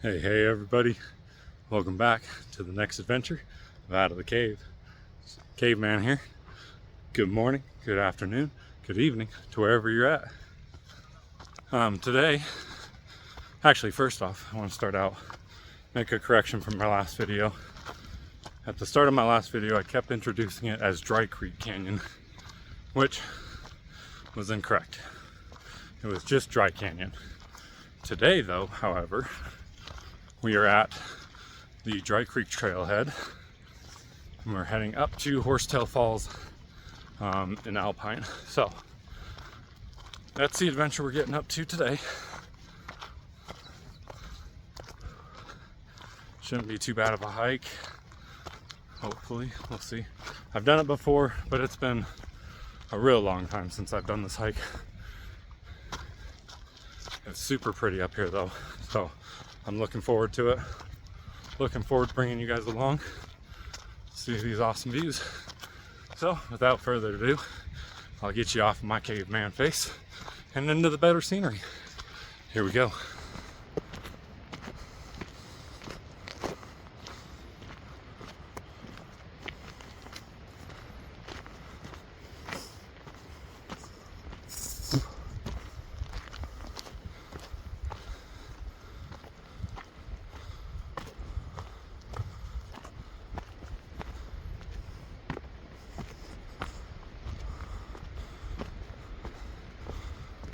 Hey everybody, welcome back to the next adventure of Out of the Cave. Caveman here. Good morning, good afternoon, good evening to wherever you're at. Today, actually first off, I want to start out, make a correction from my last video. At the start of my last video, I kept introducing it as Dry Creek Canyon, which was incorrect. It was just Dry Canyon. Today though, however, we are at the Dry Creek Trailhead, and we're heading up to Horsetail Falls in Alpine. So that's the adventure we're getting up to today. Shouldn't be too bad of a hike. Hopefully, we'll see. I've done it before, but it's been a real long time since I've done this hike. It's super pretty up here though, so I'm looking forward to it. Looking forward to bringing you guys along, see these awesome views. So without further ado, I'll get you off of my caveman face and into the better scenery. Here we go.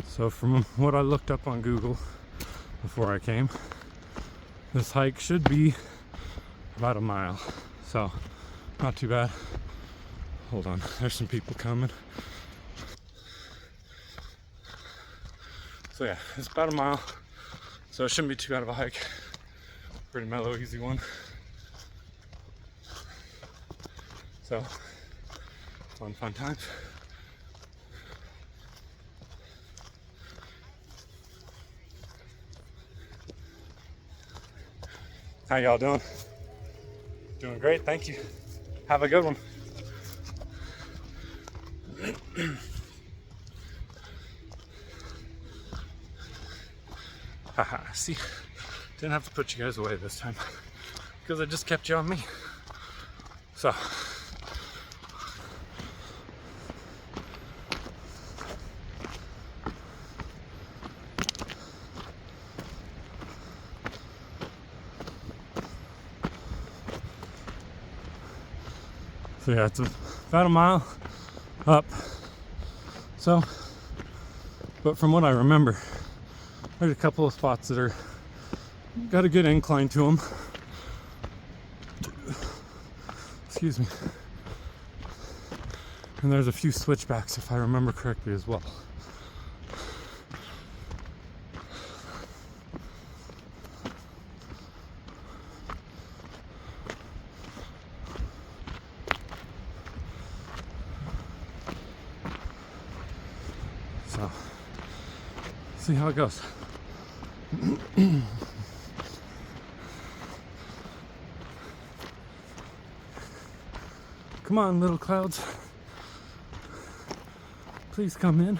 So from what I looked up on Google before I came, this hike should be about a mile. So not too bad. Hold on, there's some people coming. So yeah, it's about a mile. So it shouldn't be too bad of a hike. Pretty mellow, easy one. So fun times. How y'all doing? Doing great, thank you. Have a good one. Haha, see, didn't have to put you guys away this time because I just kept you on me. So yeah, it's about a mile up. So, but from what I remember, there's a couple of spots that are got a good incline to them. Excuse me. And there's a few switchbacks, if I remember correctly, as well. So, see how it goes. Come on, little clouds. Please come in.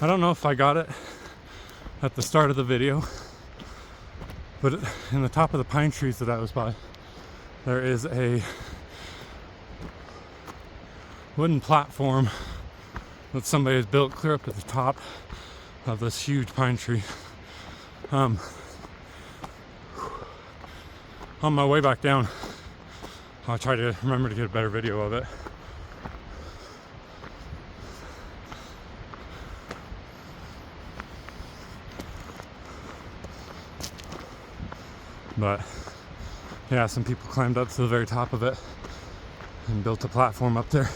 I don't know if I got it at the start of the video, but in the top of the pine trees that I was by, there is a wooden platform that somebody has built clear up to the top of this huge pine tree. On my way back down, I'll try to remember to get a better video of it. But yeah, some people climbed up to the very top of it. and built a platform up there.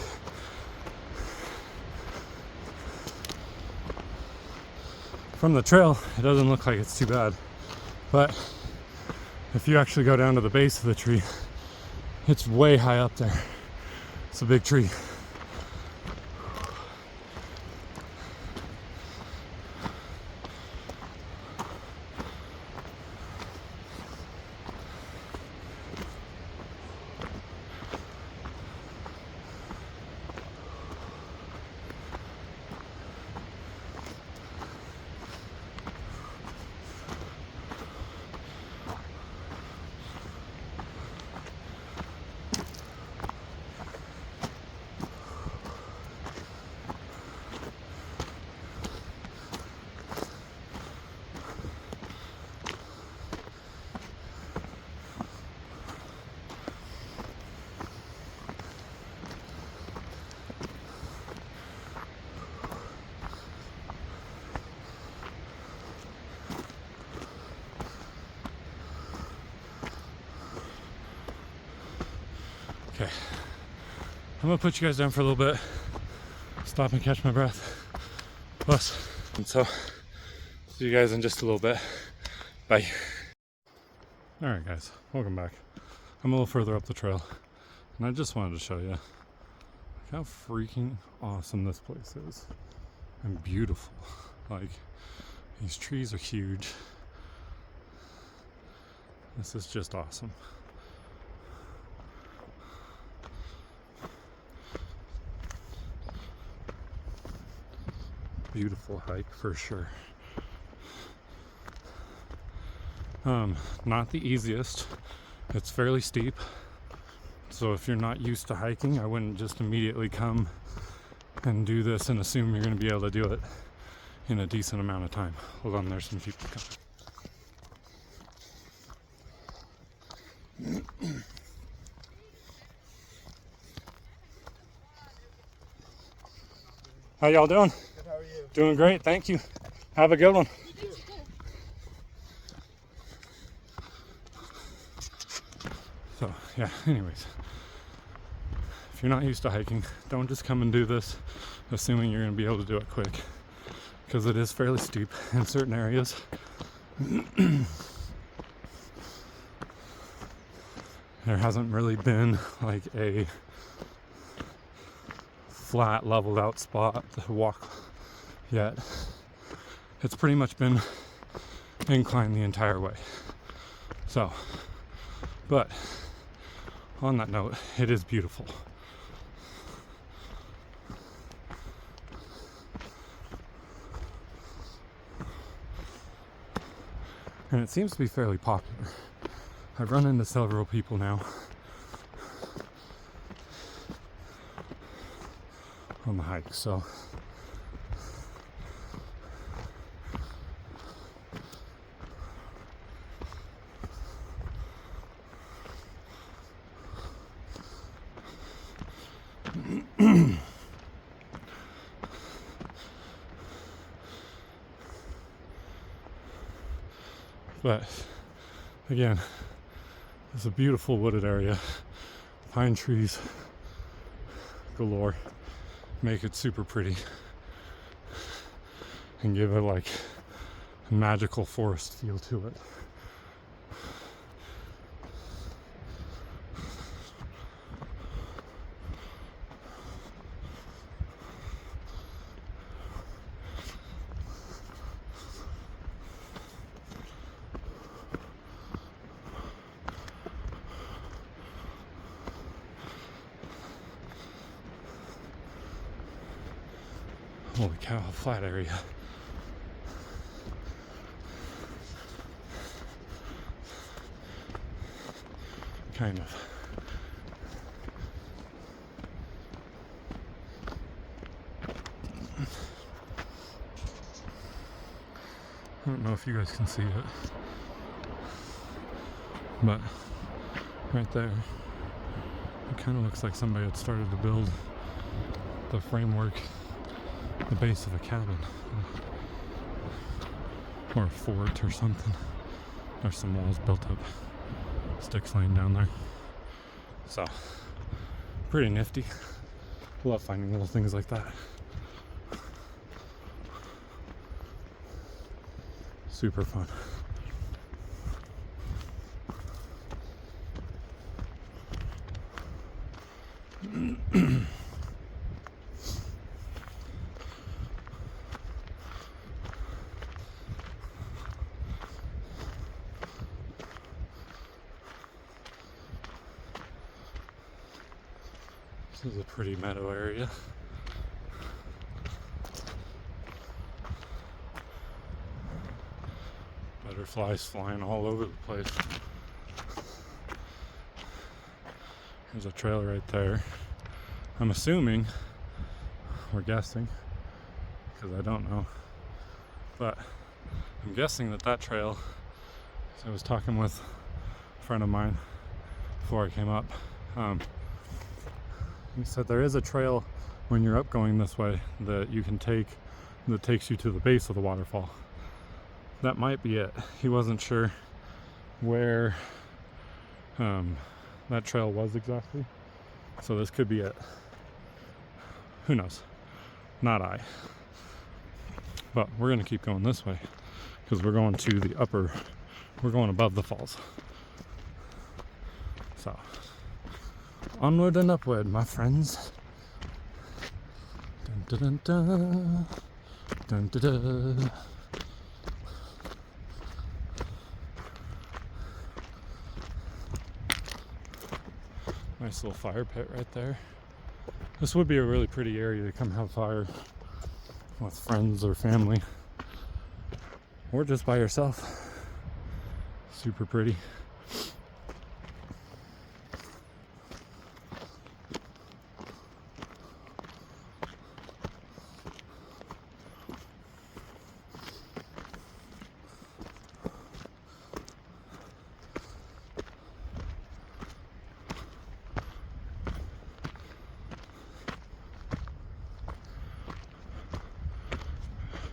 From the trail, it doesn't look like it's too bad, but if you actually go down to the base of the tree, it's way high up there. It's a big tree. Okay, I'm gonna put you guys down for a little bit, stop and catch my breath. Plus, and so, see you guys in just a little bit. Bye. Alright guys, welcome back. I'm a little further up the trail, and I just wanted to show you how freaking awesome this place is. And beautiful. Like, these trees are huge. This is just awesome. Beautiful hike for sure. Not the easiest. It's fairly steep. So if you're not used to hiking, I wouldn't just immediately come and do this and assume you're going to be able to do it in a decent amount of time. Hold on, there's some people coming. How y'all doing? Good, how are you? Doing great, thank you. Have a good one. You too. So, yeah, anyways. If you're not used to hiking, don't just come and do this assuming you're going to be able to do it quick. Because it is fairly steep in certain areas. There hasn't really been like a flat, leveled out spot to walk yet. It's pretty much been inclined the entire way. So, but on that note, it is beautiful. And it seems to be fairly popular. I've run into several people now on the hike, so but again, it's a beautiful wooded area, pine trees galore, make it super pretty and give it like a magical forest feel to it. Holy cow, flat area. Kind of. I don't know if you guys can see it, but right there, it kind of looks like somebody had started to build the framework, the base of a cabin or a fort or something. There's some walls built up, sticks laying down there. So Pretty nifty. Love finding little things like that. Super fun. This is a pretty meadow area. Butterflies flying all over the place. There's a trail right there. I'm assuming, or guessing, because I don't know, but I'm guessing that trail, I was talking with a friend of mine before I came up. He said there is a trail when you're up going this way that you can take that takes you to the base of the waterfall. That might be it. He wasn't sure where that trail was exactly, so this could be it. Who knows? Not I. But we're gonna keep going this way because we're going to the upper, we're going above the falls. So onward and upward, my friends. Dun, dun, dun, dun, dun, dun, dun. Nice little fire pit right there. This would be a really pretty area to come have fire with friends or family, or just by yourself. Super pretty.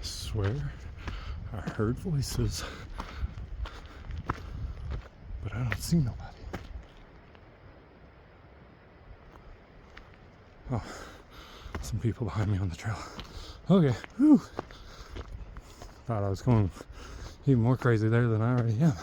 Swear I heard voices, but I don't see nobody. Oh, some people behind me on the trail. Okay, whew. Thought I was going even more crazy there than I already am.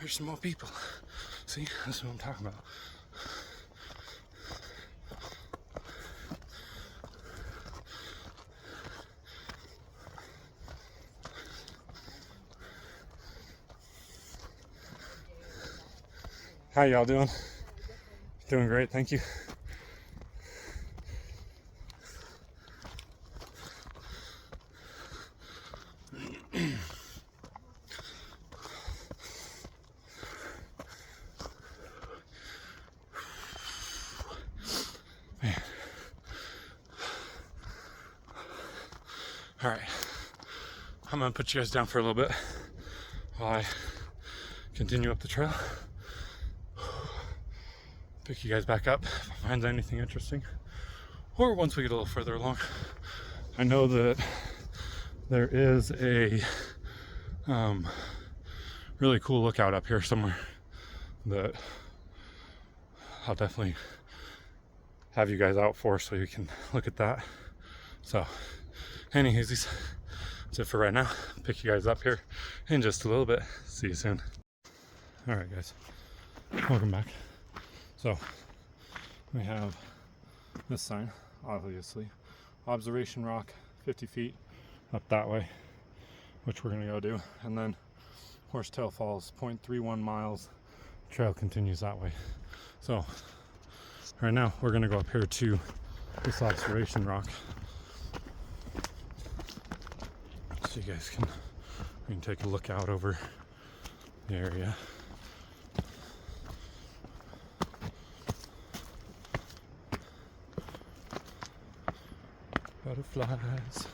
There's some more people. See, that's what I'm talking about. How y'all doing? Doing great, thank you. Man. All right, I'm gonna put you guys down for a little bit while I continue up the trail. Pick you guys back up if I find anything interesting, or once we get a little further along. I know that there is a really cool lookout up here somewhere that I'll definitely have you guys out for, so you can look at that. So anyways, that's it for right now. Pick you guys up here in just a little bit. See you soon. All right, guys, welcome back. So we have this sign, obviously, observation rock 50 feet up that way, which we're gonna go do, and then Horsetail Falls 0.31 miles trail continues that way. So right now we're gonna go up here to this observation rock, so you guys can take a look out over the area. Butterflies.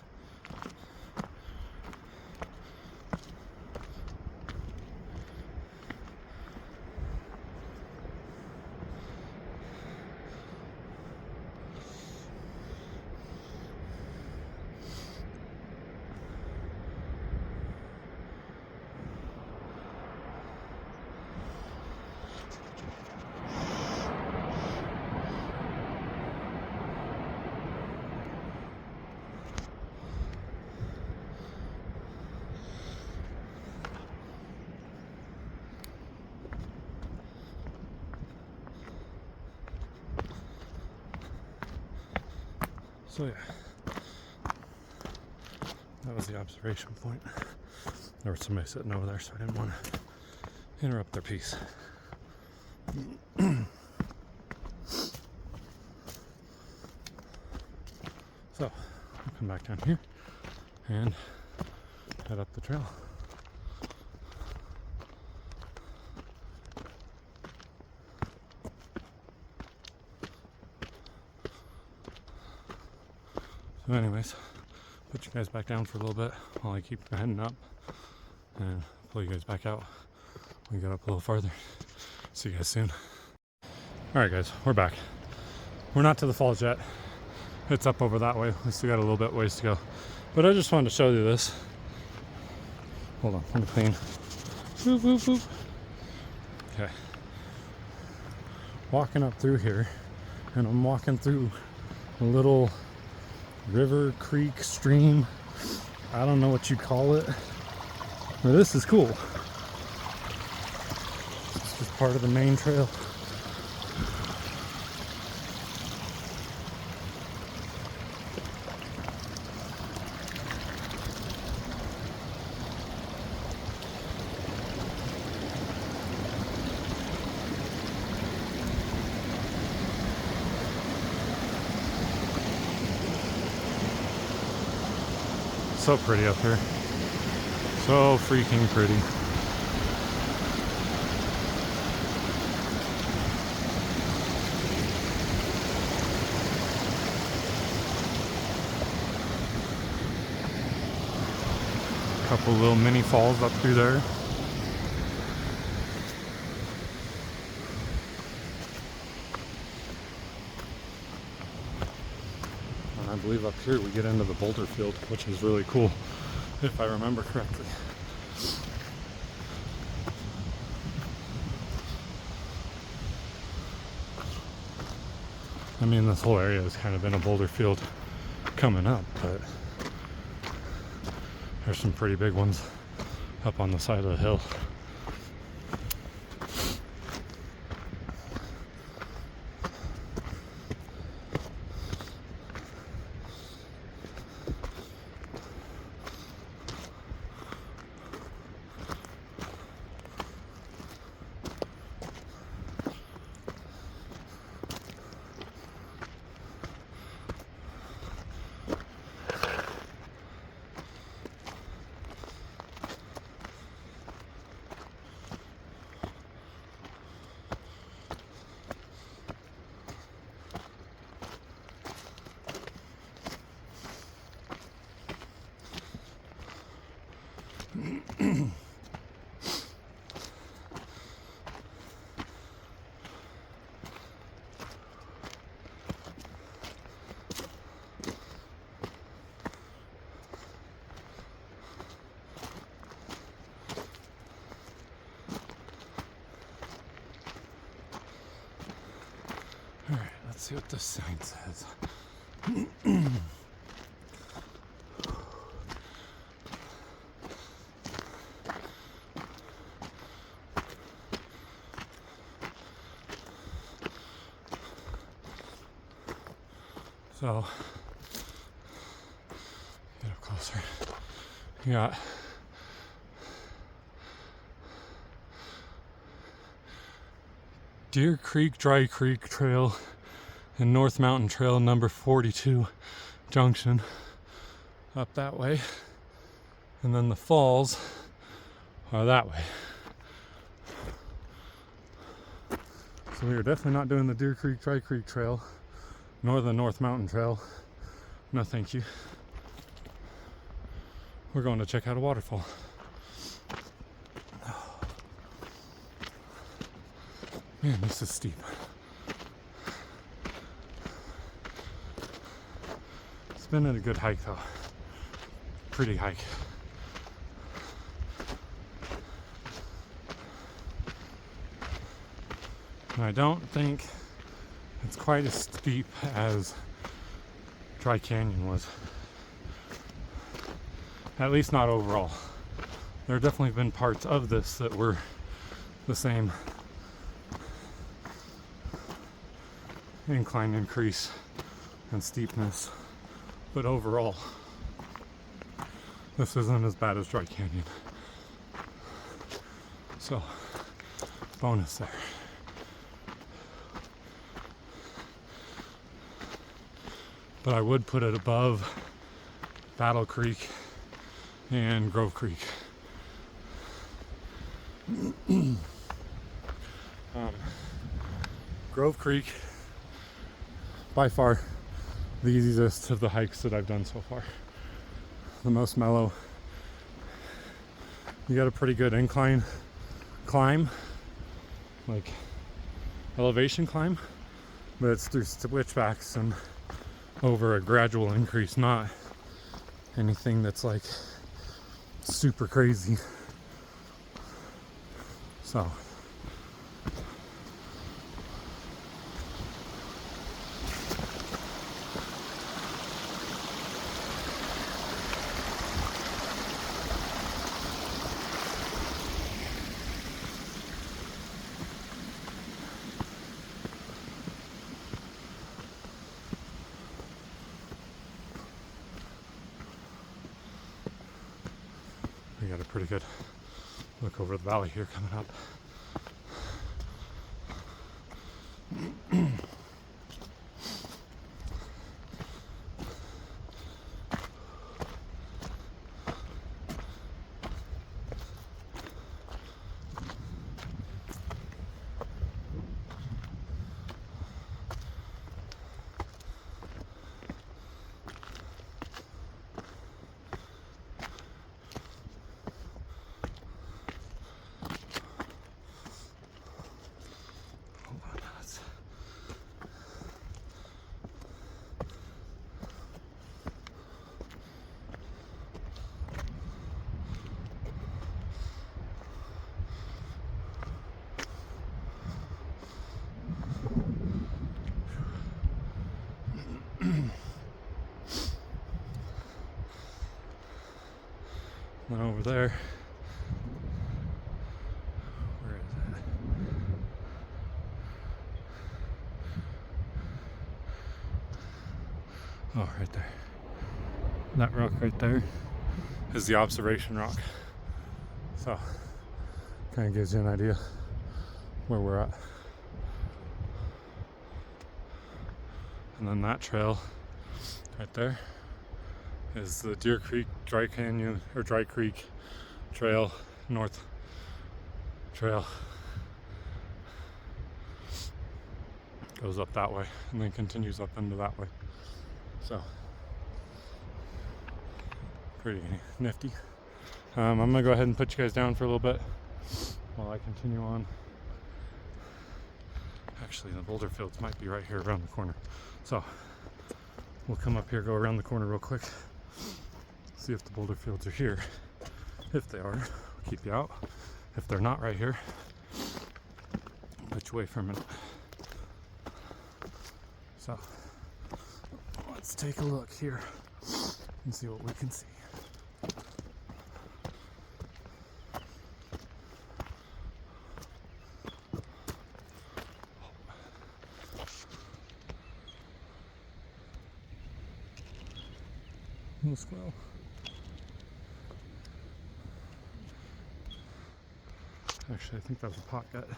So yeah, that was the observation point. There was somebody sitting over there, so I didn't want to interrupt their peace. So I'll come back down here and head up the trail. So anyways, put you guys back down for a little bit while I keep heading up, and pull you guys back out when we get up a little farther. See you guys soon. Alright guys, we're back. We're not to the falls yet. It's up over that way. We still got a little bit ways to go. But I just wanted to show you this. Hold on, let me clean. Boop, boop, boop. Okay. Walking up through here, and I'm walking through a little river, creek, stream. I don't know what you call it. But this is cool. It's just part of the main trail. So pretty up here. So freaking pretty. Couple little mini falls up through there. I believe up here we get into the boulder field, which is really cool, if I remember correctly. I mean, this whole area has kind of been a boulder field coming up, but there's some pretty big ones up on the side of the hill. Alright, let's see what this sign says. So, get up closer. You got Deer Creek Dry Creek Trail and North Mountain Trail number 42 junction up that way, and then the falls are that way. So we are definitely not doing the Deer Creek Dry Creek Trail nor the North Mountain Trail. No thank you. We're going to check out a waterfall. Man, this is steep. It's been a good hike though. Pretty hike. And I don't think it's quite as steep as Dry Canyon was. At least not overall. There have definitely been parts of this that were the same incline increase and steepness, but overall this isn't as bad as Dry Canyon. So, bonus there. But I would put it above Battle Creek and Grove Creek. Grove Creek, by far the easiest of the hikes that I've done so far. The most mellow. You got a pretty good incline climb, like elevation climb, but it's through switchbacks and over a gradual increase, not anything that's like super crazy. So we got a pretty good look over the valley here coming up. Then over there, where is that? Oh, right there. That rock right there is the observation rock. So, kind of gives you an idea where we're at. And then that trail right there is the Deer Creek Dry Canyon or Dry Creek Trail, North Trail. Goes up that way and then continues up into that way. So pretty nifty. I'm gonna go ahead and put you guys down for a little bit while I continue on. Actually, the boulder fields might be right here around the corner. So we'll come up here, go around the corner real quick, see if the boulder fields are here. If they are, I'll keep you out. If they're not right here, I'll put you away for a minute. So let's take a look here and see what we can see. Little squirrel. Actually, I think that was a pot gut.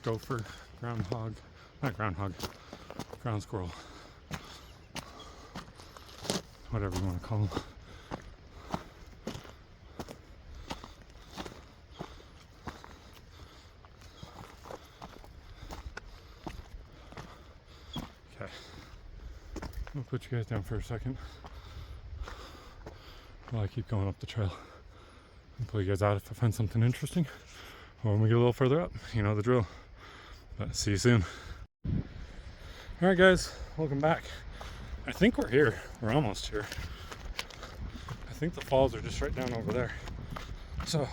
gopher, groundhog, not groundhog, ground squirrel, whatever you want to call them. Okay, I'll put you guys down for a second while I keep going up the trail and pull you guys out if I find something interesting, or when we get a little further up. You know the drill. But see you soon. Alright guys, welcome back. I think we're here. We're almost here. I think the falls are just right down over there. So,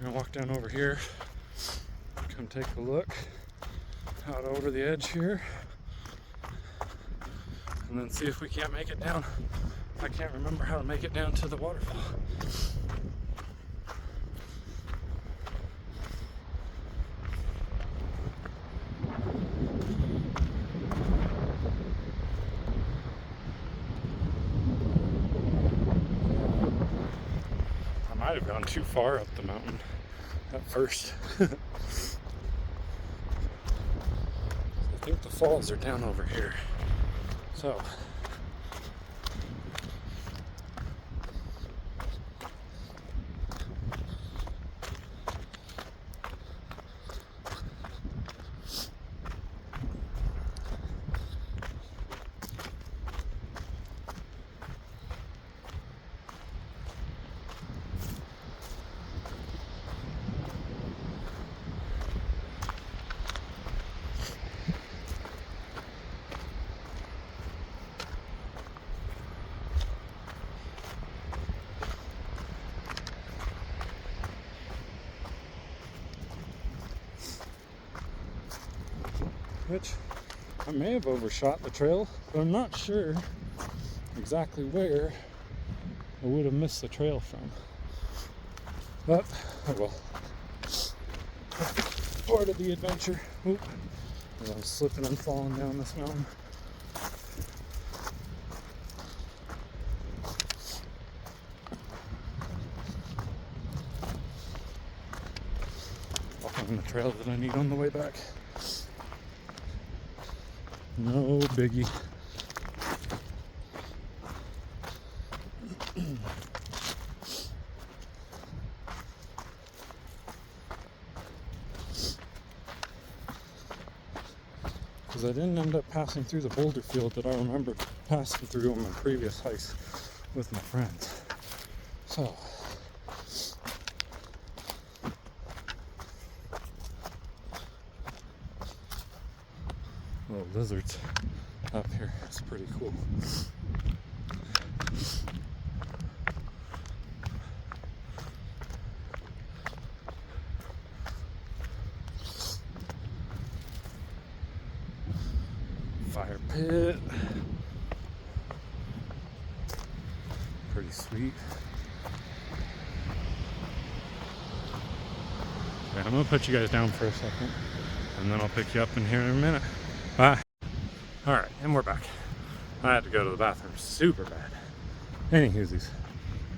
we're gonna walk down over here, come take a look out over the edge here, and then see if we can't make it down. I can't remember how to make it down to the waterfall. I might have gone too far up the mountain at first. I think the falls are down over here. So, which I may have overshot the trail, but I'm not sure exactly where I would have missed the trail from. But, oh well. Part of the adventure. Oop. As I was slipping and falling down this mountain. I'll find the trail that I need on the way back. No biggie. Because I didn't end up passing through the boulder field that I remember passing through on my previous hikes with my friends. So, little lizards up here. It's pretty cool. Fire pit. Pretty sweet. Okay, I'm gonna put you guys down for a second, and then I'll pick you up in here in a minute. Bye. Alright, and we're back. I had to go to the bathroom super bad. Anywhoosies.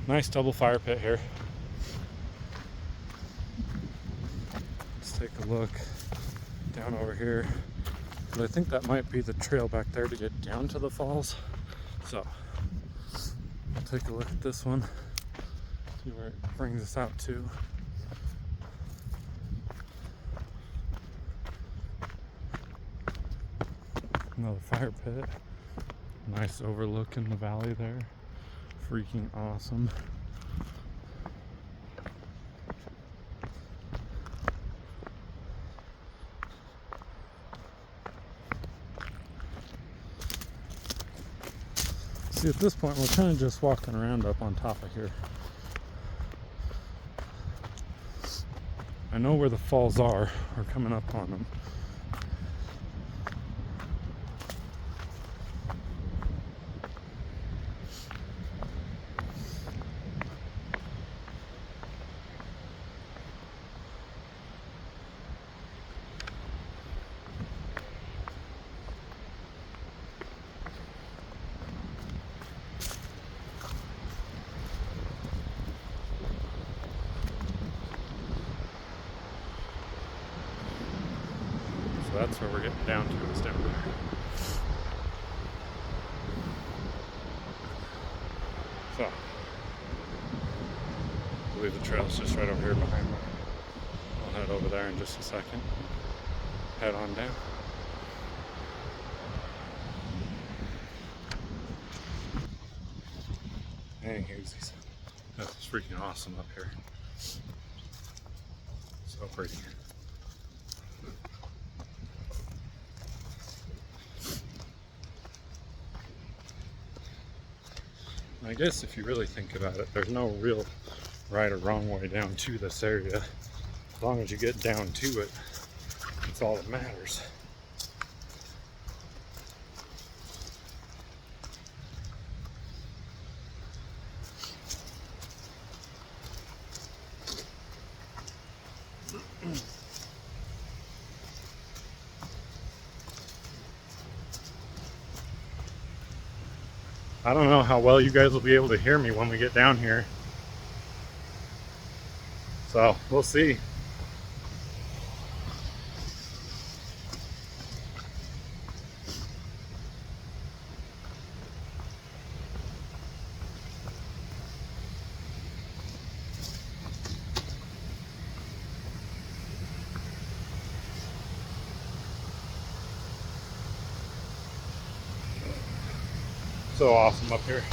Nice double fire pit here. Let's take a look down over here. But I think that might be the trail back there to get down to the falls. So, I'll take a look at this one. See where it brings us out to. Another fire pit. Nice overlook in the valley there. Freaking awesome. See, at this point we're kind of just walking around up on top of here. I know where the falls are, or coming up on them. So that's where we're getting down to, is down there. So, I believe the trail's just right over here behind me. I'll head over there in just a second. Head on down. Dang, Hughes. That's freaking awesome up here. So pretty. I guess if you really think about it, there's no real right or wrong way down to this area. As long as you get down to it, it's all that matters. I don't know how well you guys will be able to hear me when we get down here. So, we'll see. So awesome up here.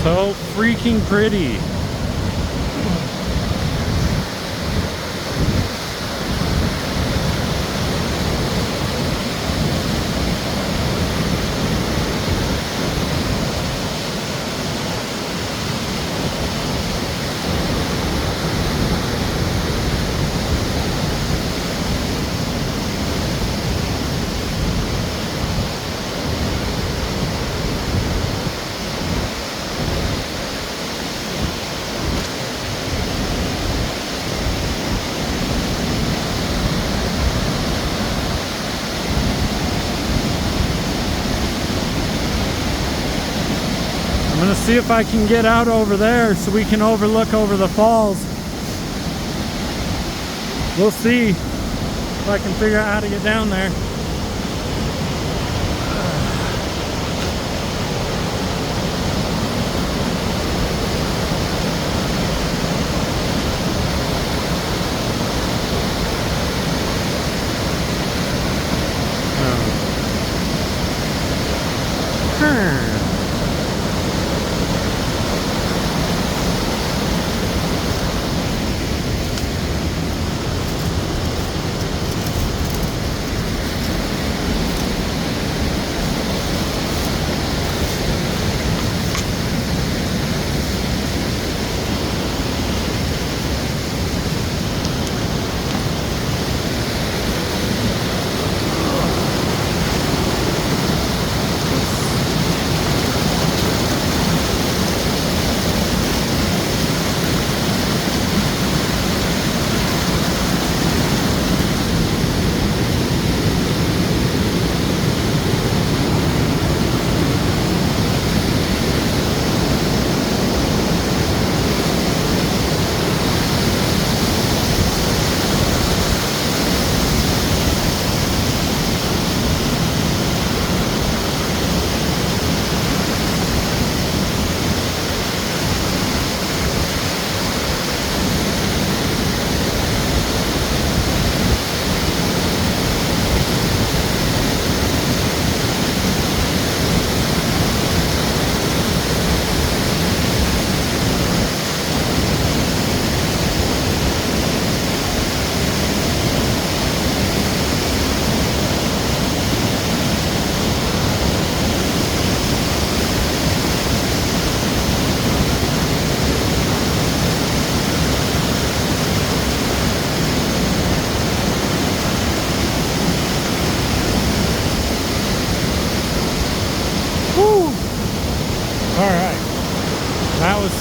So freaking pretty. I'm gonna see if I can get out over there so we can overlook over the falls. We'll see if I can figure out how to get down there.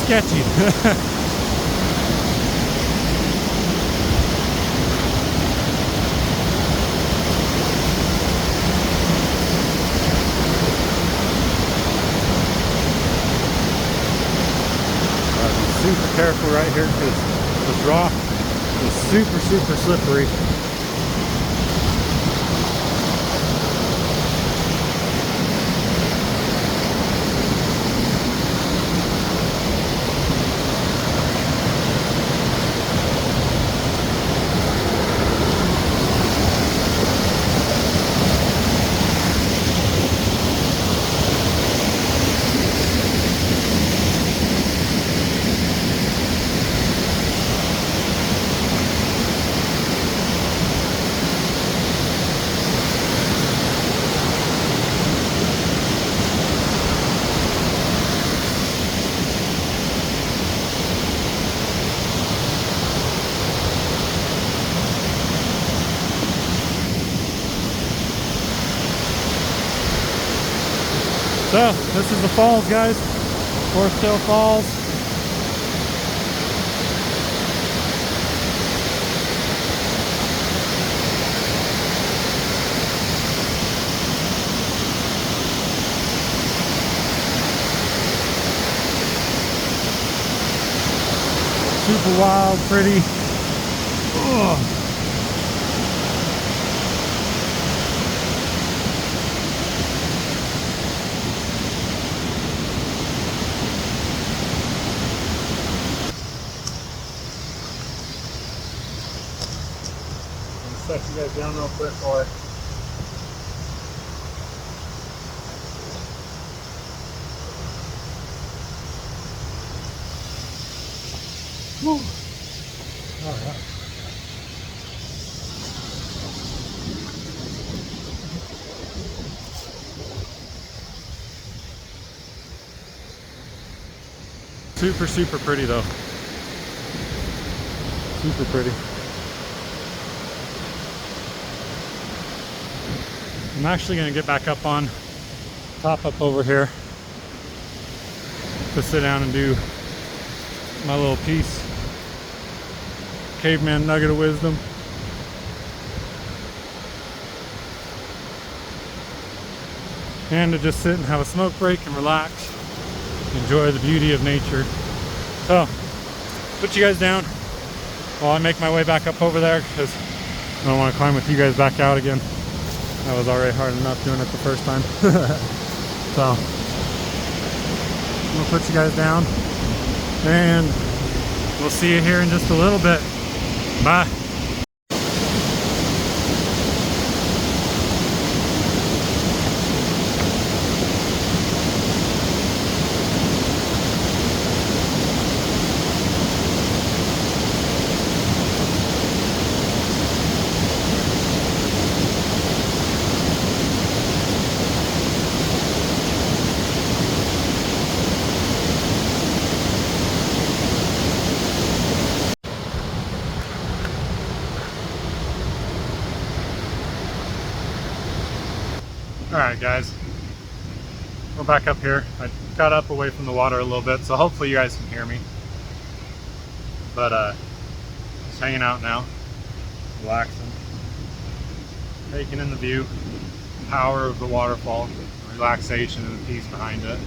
sketchy. Super careful right here because this rock is super slippery. So, this is the falls, guys. Horsetail Falls. Super wild, pretty. Ugh. Set you guys down real quick for it. All right. Super pretty though. Super pretty. I'm actually going to get back up on top up over here to sit down and do my little piece. Caveman nugget of wisdom. And to just sit and have a smoke break and relax. Enjoy the beauty of nature. So, put you guys down while I make my way back up over there because I don't want to climb with you guys back out again. That was already hard enough doing it the first time. So, I'm gonna put you guys down and we'll see you here in just a little bit. Bye. Alright guys, we're back up here. I got up away from the water a little bit, so hopefully you guys can hear me. But just hanging out now, relaxing, taking in the view, power of the waterfall, relaxation and the peace behind it.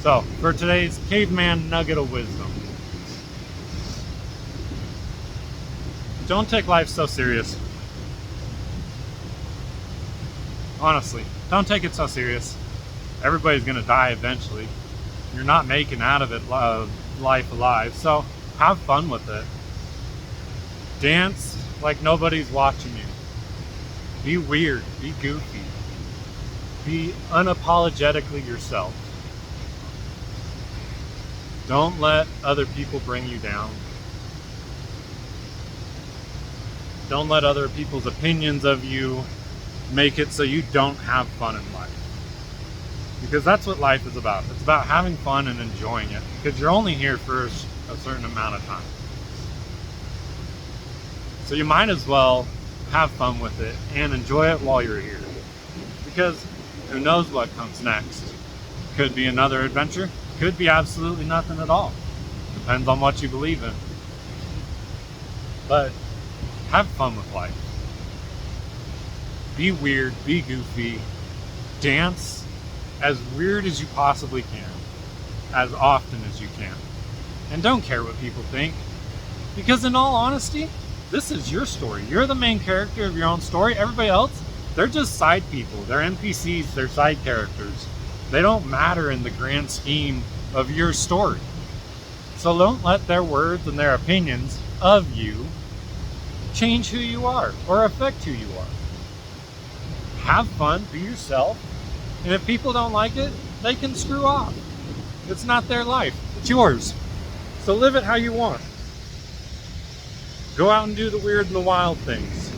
So, for today's caveman nugget of wisdom. Don't take life so serious. Honestly, don't take it so serious. Everybody's gonna die eventually. You're not making out of it life alive, so have fun with it. Dance like nobody's watching you. Be weird, be goofy. Be unapologetically yourself. Don't let other people bring you down. Don't let other people's opinions of you make it so you don't have fun in life. Because that's what life is about. It's about having fun and enjoying it. Because you're only here for a certain amount of time. So you might as well have fun with it and enjoy it while you're here. Because who knows what comes next. Could be another adventure. Could be absolutely nothing at all. Depends on what you believe in. But have fun with life. Be weird, be goofy, dance as weird as you possibly can, as often as you can. And don't care what people think. Because in all honesty, this is your story. You're the main character of your own story. Everybody else, they're just side people. They're NPCs, they're side characters. They don't matter in the grand scheme of your story. So don't let their words and their opinions of you change who you are or affect who you are. Have fun, be yourself, and if people don't like it, they can screw off. It's not their life, it's yours. So live it how you want. Go out and do the weird and the wild things.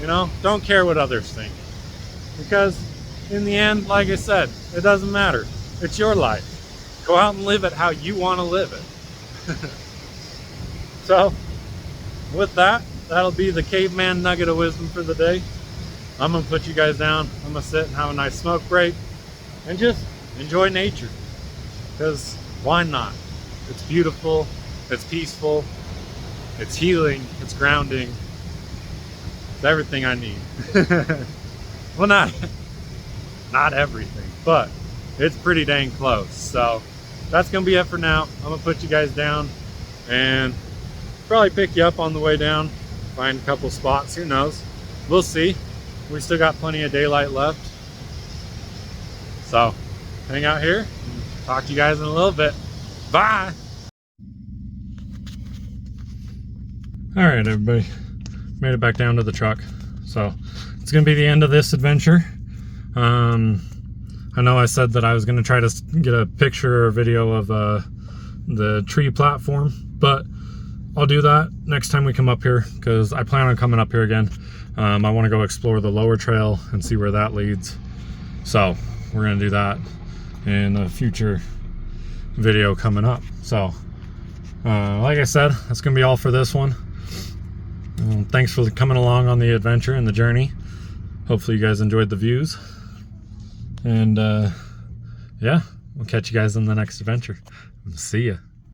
You know, don't care what others think. Because in the end, like I said, it doesn't matter. It's your life. Go out and live it how you want to live it. So, with that, that'll be the caveman nugget of wisdom for the day. I'm going to put you guys down. I'm going to sit and have a nice smoke break and just enjoy nature. Because why not? It's beautiful. It's peaceful. It's healing. It's grounding. It's everything I need. Well, not everything, but it's pretty dang close. So that's going to be it for now. I'm going to put you guys down and probably pick you up on the way down. Find a couple spots. Who knows? We'll see. We still got plenty of daylight left. So hang out here. Talk to you guys in a little bit. Bye. All right, everybody. Made it back down to the truck. So it's going to be the end of this adventure. I know I said that I was going to try to get a picture or video of the tree platform, but I'll do that next time we come up here because I plan on coming up here again. I want to go explore the lower trail and see where that leads. So we're going to do that in a future video coming up. So like I said, that's going to be all for this one. Thanks for coming along on the adventure and the journey. Hopefully you guys enjoyed the views. And yeah, we'll catch you guys in the next adventure. See ya.